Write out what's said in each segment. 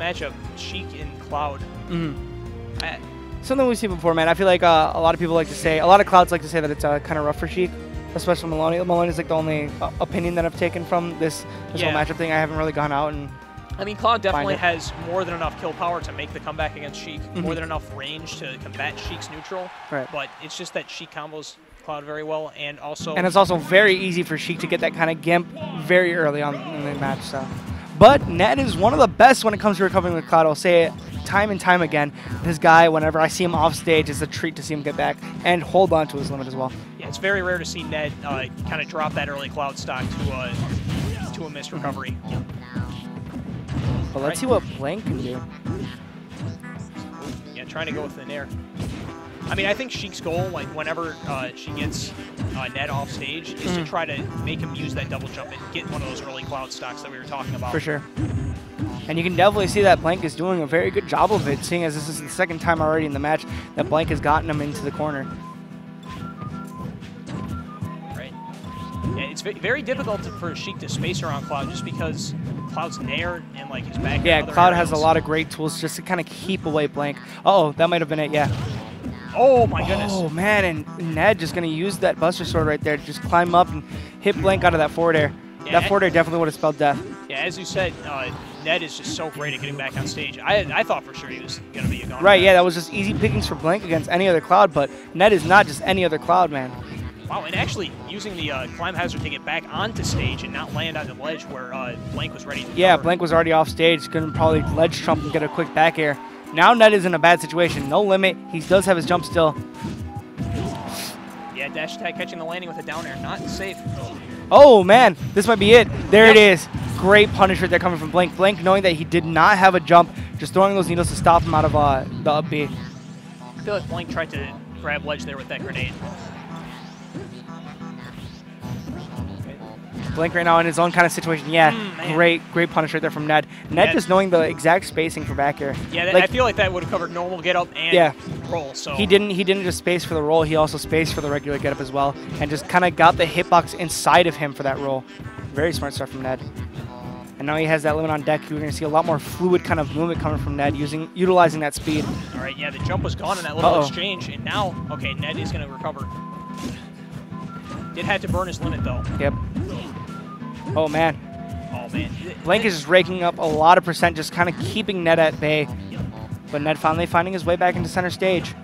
matchup, Sheik and Cloud. Something we've seen before, man. I feel like a lot of people like to say, a lot of Clouds like to say that it's kind of rough for Sheik, especially Maloney. Maloney is like the only opinion that I've taken from this whole matchup thing. I haven't really gone out and. I mean, Cloud definitely has more than enough kill power to make the comeback against Sheik, more than enough range to combat Sheik's neutral. Right. But it's just that Sheik combos Cloud very well, and also. And it's also very easy for Sheik to get that kind of gimp very early on in the match. So, but Ned is one of the best when it comes to recovering with Cloud. I'll say it time and time again. This guy, whenever I see him off stage, it's a treat to see him get back and hold on to his limit as well. Yeah, it's very rare to see Ned kind of drop that early Cloud stock to a missed recovery. But let's see what Blank can do. Yeah, trying to go with the nair. I mean, I think Sheik's goal, like whenever she gets Ned off stage, is to try to make him use that double jump and get one of those early Cloud stocks that we were talking about. For sure. And you can definitely see that Blank is doing a very good job of it, seeing as this is the second time already in the match that Blank has gotten him into the corner. Right. Yeah, it's very difficult for Sheik to space around Cloud just because Cloud's nair and like his back. Yeah, Cloud has a lot of great tools just to kind of keep away Blank. Uh-oh, that might have been it, yeah. Oh my goodness. Oh man, and Ned just going to use that Buster Sword right there to just climb up and hit Blank out of that forward air. Yeah, that forward air definitely would have spelled death. Yeah, as you said, Ned is just so great at getting back on stage. I thought for sure he was going to be a goner. Right, yeah, that was just easy pickings for Blank against any other Cloud, but Ned is not just any other Cloud, man. Wow, and actually using the climb hazard to get back onto stage and not land on the ledge where Blank was ready to cover. Blank was already off stage, going to probably ledge trump and get a quick back air. Now Ned is in a bad situation. No limit. He does have his jump still. Yeah, dash attack catching the landing with a down air. Not safe. Oh, man. This might be it. There it is. Great punish right there coming from Blank. Blank knowing that he did not have a jump, just throwing those needles to stop him out of the up B. I feel like Blank tried to grab ledge there with that grenade. Blank right now in his own kind of situation. Yeah, great punish right there from Ned. Ned just knowing the exact spacing for back air. Yeah, like, I feel like that would have covered normal get up and roll. So he didn't just space for the roll. He also spaced for the regular get up as well, and just kind of got the hitbox inside of him for that roll. Very smart stuff from Ned. And now he has that limit on deck. We're going to see a lot more fluid kind of movement coming from Ned, utilizing that speed. All right, yeah, the jump was gone in that little exchange, and now, okay, Ned is going to recover. Did have to burn his limit though. Yep. Oh, man. Oh, man. Blank is just raking up a lot of percent, just kind of keeping Ned at bay. But Ned finally finding his way back into center stage.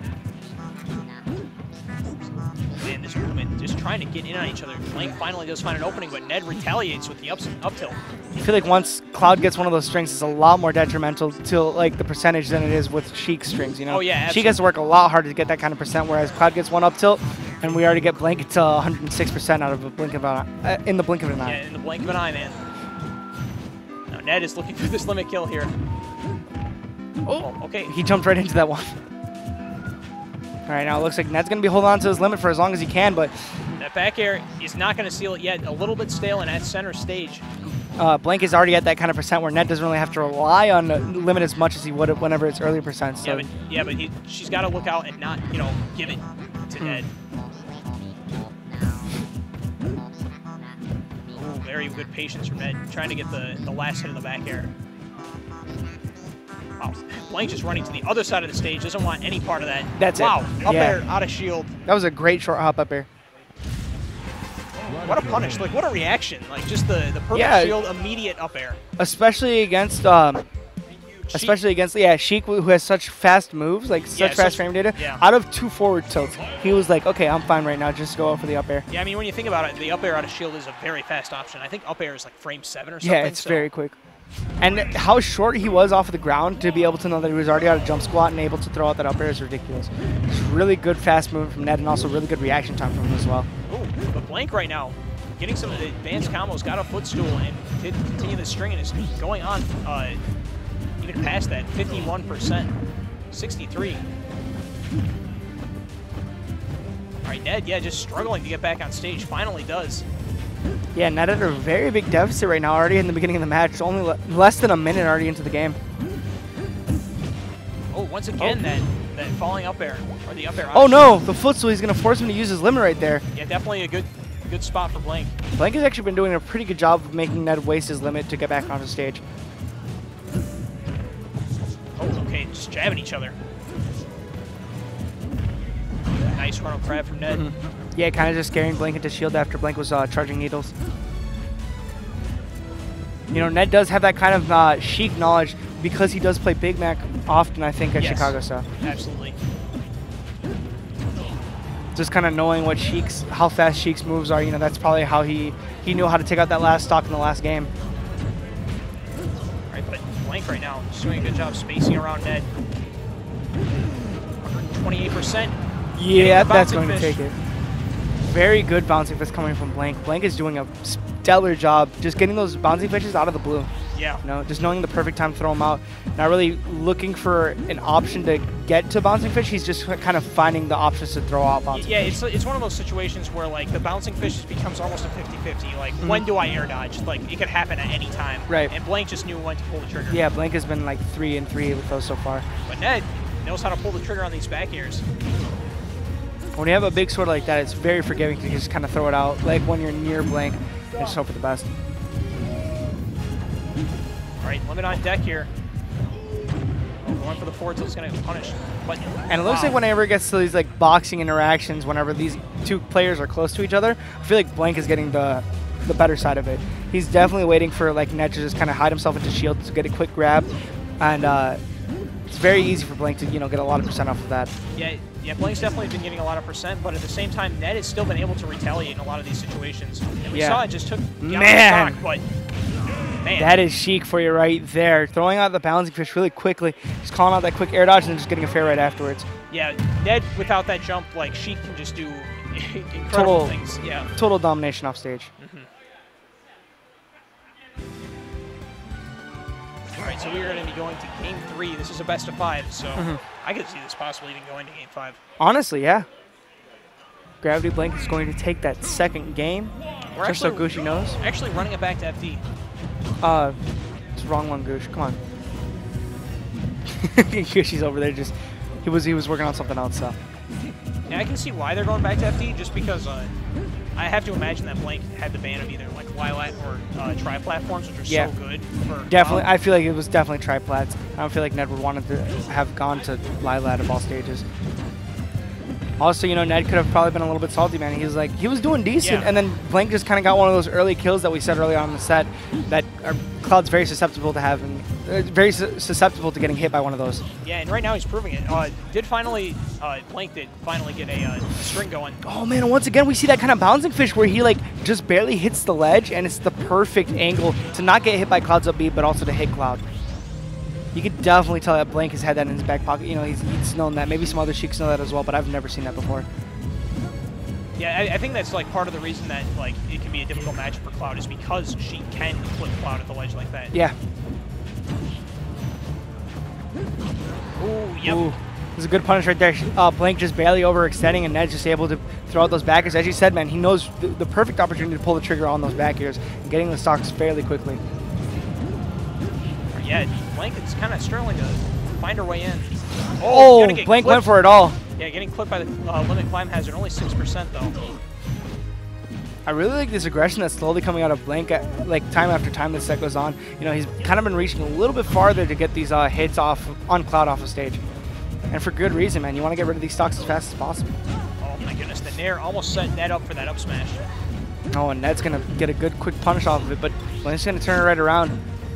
Man, this movement, just trying to get in on each other. Blank finally does find an opening, but Ned retaliates with the up tilt. I feel like once Cloud gets one of those strings, it's a lot more detrimental to like the percentage than it is with Sheik's strings, you know? Oh, yeah, absolutely. Sheik has to work a lot harder to get that kind of percent, whereas Cloud gets one up tilt, and we already get Blank to 106% out of a blink of an eye, in the blink of an eye. Yeah, in the blink of an eye, man. Now Ned is looking for this limit kill here. Oh, okay. He jumped right into that one. All right, now it looks like Ned's going to be holding on to his limit for as long as he can, but that back air is not going to seal it yet. A little bit stale and at center stage. Blank is already at that kind of percent where Ned doesn't really have to rely on the limit as much as he would whenever it's earlier percent. So. Yeah, but she's got to look out and not, give it to Ned. Ooh, very good patience from Ned, trying to get the last hit of the back air. Wow, Blank just running to the other side of the stage, doesn't want any part of that. That's it. Wow, up air, out of shield. That was a great short hop up air. What a punish, like what a reaction. Like just the perfect shield, immediate up air. Especially against Sheik, who has such fast moves, like such fast frame data. Yeah. Out of 2 forward tilts, he was like, okay, I'm fine right now, just go out for the up air. Yeah, I mean, when you think about it, the up air out of shield is a very fast option. I think up air is like frame 7 or something. Yeah, it's very quick. And how short he was off of the ground to be able to know that he was already out of jump squat and able to throw out that up air is ridiculous. It's really good fast movement from Ned and also really good reaction time from him as well. Ooh, but Blank right now, getting some of the advanced combos, got a footstool and did continue the string and is going on even past that, 51%, 63. All right, Ned, just struggling to get back on stage, finally does. Yeah, Ned at a very big deficit right now, already in the beginning of the match. It's only less than a minute already into the game. Oh, once again, that falling up air, or the up air. Oh no, the footstool, he's going to force him to use his limit right there. Yeah, definitely a good spot for Blank. Blank has actually been doing a pretty good job of making Ned waste his limit to get back onto stage. okay, just jabbing each other. Nice frontal crab from Ned. Yeah, kind of just scaring Blank into shield after Blank was charging needles. You know, Ned does have that kind of Sheik knowledge because he does play Big Mac often, I think, at Chicago. So absolutely. Just kind of knowing what Sheik's, how fast Sheik's moves are, you know, that's probably how he knew how to take out that last stock in the last game. All right, but Blank right now is doing a good job spacing around Ned. 128%. Yeah, that's going to take it. Very good bouncing fish coming from Blank. Blank is doing a stellar job just getting those bouncing fishes out of the blue. Yeah. You know, just knowing the perfect time to throw them out. Not really looking for an option to get to bouncing fish. He's just kind of finding the options to throw out bouncing fish. Yeah, it's one of those situations where, like, the bouncing fish just becomes almost a 50-50. Like, when do I air dodge? Like, it could happen at any time. Right. And Blank just knew when to pull the trigger. Yeah, Blank has been like 3 and 3 with those so far. But Ned knows how to pull the trigger on these back airs. When you have a big sword like that, it's very forgiving to just kind of throw it out, like when you're near Blank, and just hope for the best. All right, limit on deck here. Oh, going for the forward tilt is going to punish. But, and it looks like whenever it gets to these like boxing interactions, whenever these two players are close to each other, I feel like Blank is getting the better side of it. He's definitely waiting for like Ned to just kind of hide himself into shield to get a quick grab, and it's very easy for Blank to, you know, get a lot of percent off of that. Yeah, Blank's definitely been getting a lot of percent, but at the same time, Ned has still been able to retaliate in a lot of these situations. And we saw it just took down the stock, but man. That is Sheik for you right there. Throwing out the bouncing fish really quickly, just calling out that quick air dodge and then just getting a fair right afterwards. Yeah, Ned, without that jump, like, Sheik can just do incredible things. Yeah. Total domination off stage. All right, so we are going to be going to Game 3. This is a best of 5, so I could see this possibly even going to Game 5. Honestly, yeah. Gravity Blank is going to take that second game, just so Gooshi knows. Actually running it back to FD. It's the wrong one, Goosh. Come on. Gooshi's over there just, he was working on something else, so. Yeah, I can see why they're going back to FD, just because I have to imagine that Blank had the ban of either like Lilat or tri-platforms, which are so good for definitely. I feel like it was definitely tri-plats. I don't feel like Ned would want to have gone to Lilat of all stages. Also, you know, Ned could have probably been a little bit salty, man. He was doing decent, and then Blank just kind of got one of those early kills that we said early on in the set that Cloud's very susceptible to having, very susceptible to getting hit by one of those. Yeah, and right now he's proving it. Blank did finally get a string going. Oh man, and once again we see that kind of bouncing fish where he like just barely hits the ledge, and it's the perfect angle to not get hit by Cloud's up B, but also to hit Cloud. You could definitely tell that Blank has had that in his back pocket. You know, he's known that. Maybe some other Sheiks know that as well, but I've never seen that before. Yeah, I think that's like part of the reason that like it can be a difficult match for Cloud is because she can flip Cloud at the ledge like that. Yeah. Ooh, yep. Ooh, this is a good punish right there. Blank just barely overextending, and Ned's just able to throw out those back airs. As you said, man, he knows the perfect opportunity to pull the trigger on those back airs and getting the stocks fairly quickly. Yeah, Blank is kind of struggling to find her way in. Oh, Blank went for it all. Yeah, getting clipped by the limit climb hazard, only 6% though. I really like this aggression that's slowly coming out of Blank, like time after time this set goes on. You know, he's kind of been reaching a little bit farther to get these hits off on Cloud off of stage. And for good reason, man. You want to get rid of these stocks as fast as possible. Oh my goodness, the Nair almost set Ned up for that up smash. Oh, and Ned's going to get a good quick punish off of it, but Blank's going to turn it right around.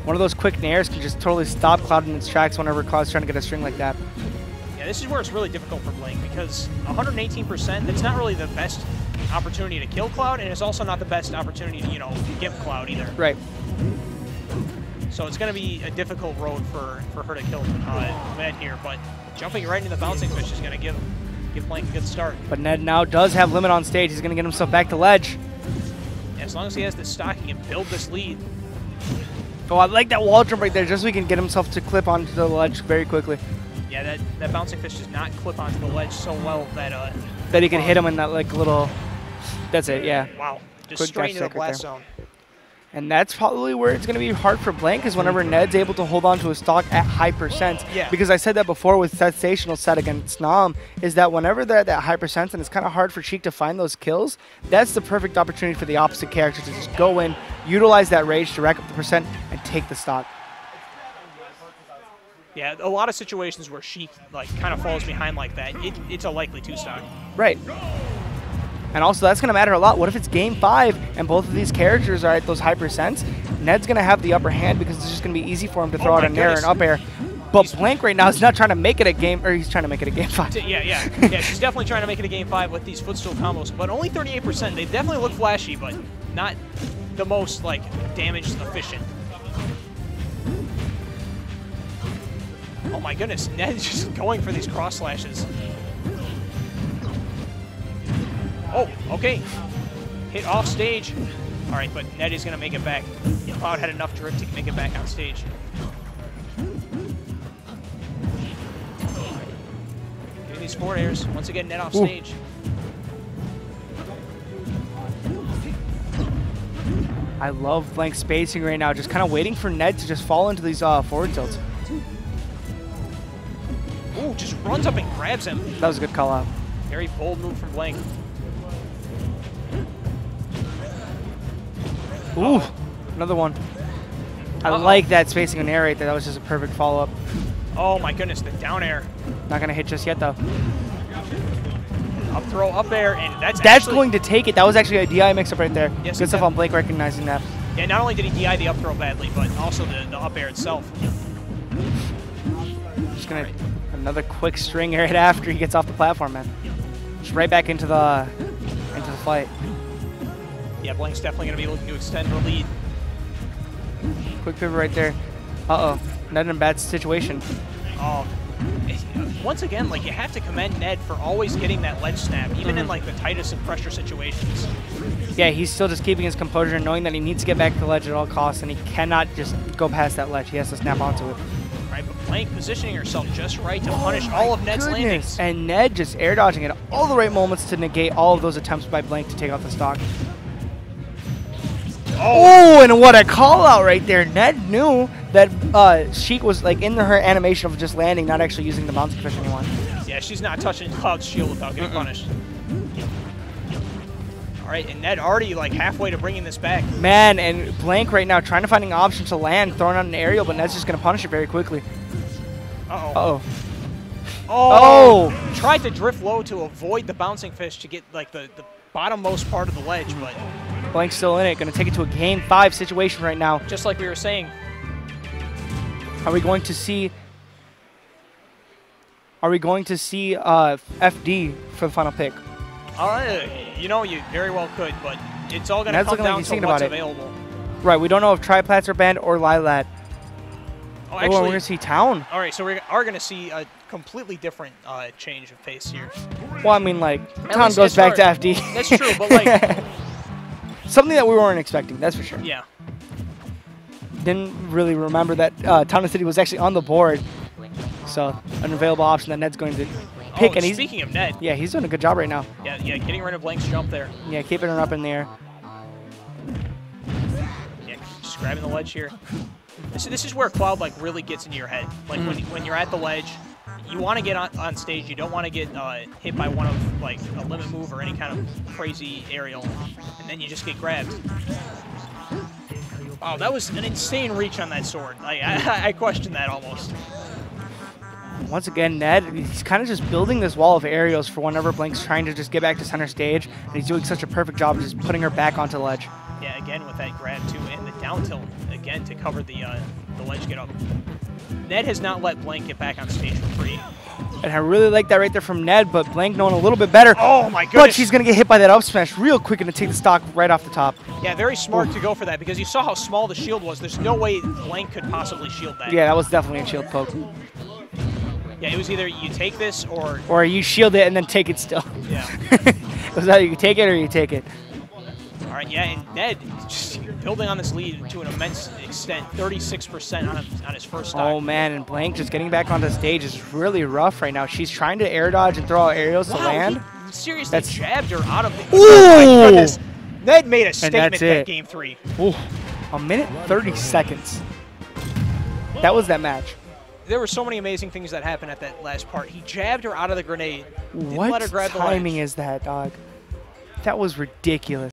One of those quick Nairs can just totally stop Cloud in its tracks whenever Cloud's trying to get a string like that. Yeah, this is where it's really difficult for Blank because 118%, that's not really the best opportunity to kill Cloud, and it's also not the best opportunity to, you know, gimp Cloud either. Right. So it's going to be a difficult road for her to kill Ned here, but jumping right into the bouncing fish is going to give Blank a good start. But Ned now does have limit on stage. He's going to get himself back to ledge. Yeah, as long as he has this stock, he can build this lead. Oh, I like that wall jump right there, just so he can get himself to clip onto the ledge very quickly. Yeah, that bouncing fish does not clip onto the ledge so well that that he can hit him in that like little. That's it. Yeah. Wow. Just quick straight into the blast zone. And that's probably where it's going to be hard for Blank is whenever Ned's able to hold on to a stock at high percent. Yeah. Because I said that before with Sensational set against Nam, is that whenever they're at that high percent and it's kind of hard for Sheik to find those kills, that's the perfect opportunity for the opposite character to just go in, utilize that rage to rack up the percent, and take the stock. Yeah, a lot of situations where Sheik like kind of falls behind like that, it's a likely 2-stock. Right. And also, that's going to matter a lot. What if it's game 5 and both of these characters are at those high percents? Ned's going to have the upper hand because it's just going to be easy for him to throw out a nair and up air. But Blank right now is not trying to make it a game, or he's trying to make it a game 5. Yeah, she's definitely trying to make it a game 5 with these footstool combos, but only 38%. They definitely look flashy, but not the most like damage efficient. Oh my goodness, Ned's just going for these cross slashes. Oh, okay. Hit off stage. All right, but Ned is going to make it back. Cloud had enough drift to make it back on stage. Getting these forward airs. Once again, Ned off stage. I love Blank spacing right now, just kind of waiting for Ned to just fall into these forward tilts. Ooh, just runs up and grabs him. That was a good call out. Very bold move from Blank. Ooh, another one. I like that spacing on air right there. That was just a perfect follow-up. Oh my goodness, the down air. Not going to hit just yet, though. Up throw, up air, and that's going to take it. That was actually a DI mix-up right there. Yes, good stuff on Blake recognizing that. Yeah, not only did he DI the up throw badly, but also the up air itself. Just going to another quick string right after he gets off the platform, man. Just right back into the fight. Yeah, Blank's definitely going to be looking to extend the lead. Quick pivot right there. Uh-oh. Ned in a bad situation. Oh. Once again, like, you have to commend Ned for always getting that ledge snap, even in, like, the tightest of pressure situations. Yeah, he's still just keeping his composure and knowing that he needs to get back to the ledge at all costs, and he cannot just go past that ledge. He has to snap onto it. Right, but Blank positioning herself just right to punish all of Ned's landings. And Ned just air dodging at all the right moments to negate all of those attempts by Blank to take out the stock. Oh, and what a call out right there. Ned knew that Sheik was like in her animation of just landing, not actually using the bouncing fish anymore. Yeah, she's not touching Cloud's shield without getting punished. All right, and Ned already like halfway to bringing this back. Man, and Blank right now trying to find an option to land, throwing out an aerial, but Ned's just going to punish it very quickly. Uh-oh. Oh! Tried to drift low to avoid the bouncing fish to get like the bottommost part of the ledge, but Blank's still in it. Going to take it to a game 5 situation right now. Just like we were saying. Are we going to see FD for the final pick? You know, you very well could, but it's all going to come down to what's available. Right, we don't know if Triplats are banned or Lilat. Oh, actually, we're going to see Town. All right, so we are going to see a completely different change of pace here. Well, I mean, like, Town goes back to FD. That's true, but like... Something that we weren't expecting, that's for sure. Yeah. Didn't really remember that Town and City was actually on the board. So, an available option that Ned's going to pick. Oh, and speaking of Ned. Yeah, he's doing a good job right now. Yeah, getting rid of Blank's jump there. Yeah, keeping her up in the air. Yeah, just grabbing the ledge here. This is where Cloud like really gets into your head. Like when you're at the ledge, you want to get on stage. You don't want to get hit by one of like a limit move or any kind of crazy aerial, and then you just get grabbed. Wow, that was an insane reach on that sword. I question that almost. Once again, Ned, he's kind of just building this wall of aerials for whenever Blank's trying to just get back to center stage, and he's doing such a perfect job of just putting her back onto the ledge. Yeah, again with that grab too, and the down tilt again to cover the ledge get up. Ned has not let Blank get back on stage for free. And I really like that right there from Ned, but Blank knowing a little bit better. Oh my goodness! But she's going to get hit by that up smash real quick and to take the stock right off the top. Yeah, very smart to go for that because you saw how small the shield was. There's no way Blank could possibly shield that. Yeah, that was definitely a shield poke. Yeah, it was either you take this or... Or you shield it and then take it still. Yeah. It was either you take it or you take it. All right, yeah, and Ned just building on this lead to an immense extent, 36% on his first stock. Oh, man, and Blank just getting back onto stage is really rough right now. She's trying to air dodge and throw out aerials to land. He seriously jabbed her out of the... Ooh! Oh, my goodness. Ned made a statement that game 3. Ooh, a minute 30 seconds. That was that match. There were so many amazing things that happened at that last part. He jabbed her out of the grenade. What timing is that, dog? That was ridiculous.